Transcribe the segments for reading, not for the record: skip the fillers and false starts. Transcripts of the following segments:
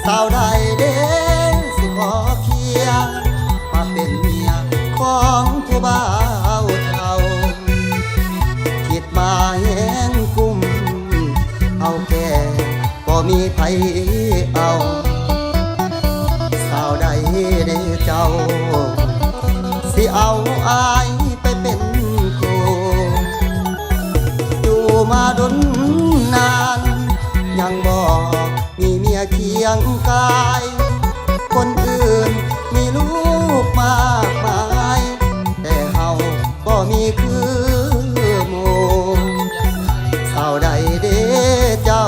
สาวใดเด้สิขอเคียร์มาเป็นเมียของผู้บ่าวเฒ่าคิดมาแห้งกุ้มเอาแก่บ่มีไผเอาสาวใดเด้เจ้าสิเอาอายไปเป็นครูอยู่มาดนนานยังบอกมีเมียเคียงกายคนอื่นมีลูกมากมายแต่เฮาก็มีคือหมู่สาวใดเด้เจ้า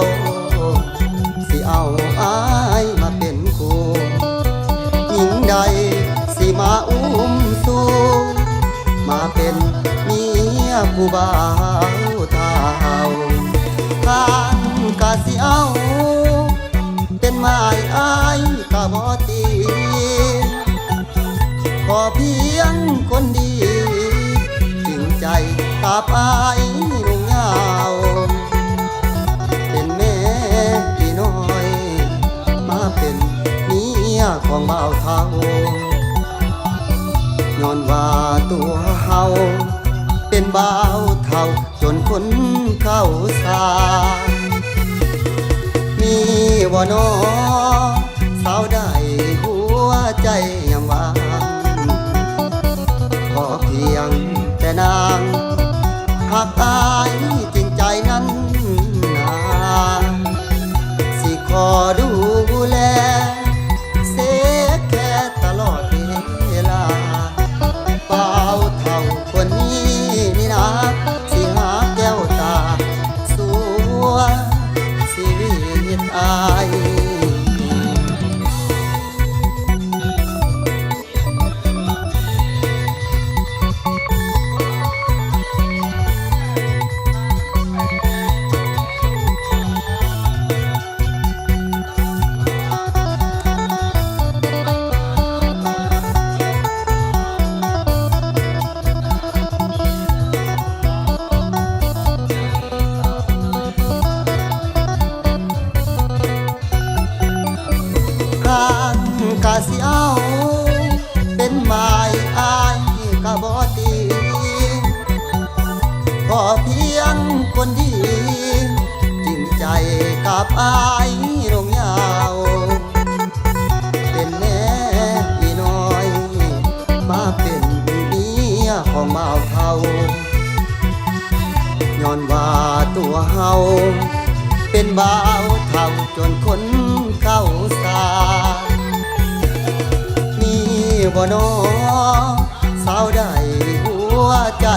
สิเอาอายมาเป็นคู่หญิงใดสิมาอุ้มสู้มาเป็นเมียผู้บ่าวเฒ่าทางกะสิเอาเป็นไม้อายกะบ่ตีขอเพียงคนดีจริงใจกับอายนุ่งยาวเป็นแม่พี่น้อยมาเป็นเมียของบ่าวเฒ่าย้อนว่าตัวเฮาเป็นบ่าวเฒ่าจนคนเข้าสามีบ่น้อสาวใดหัวใจยังว่างขอเพียงแต่นางหักอายจริงใจนั้นนาสิขอดูแลเสกแค่ตลอดเวลาบ่าวเฒ่าคนนี้นี่นะสิหาแก้วตาสัวชีวิตอายกะสิเอาเป็นไม้อายกะบ่ตีขอเพียงคนดีจริงใจกับอายลงยาวเป็นแม่พี่น้อยมาเป็นเมียของบ่าวเฒ่าย้อนว่าตัวเฮาเป็นบ่าวเฒ่าจนคนเข้าสามีบ่น้อสาวใดหัวใจ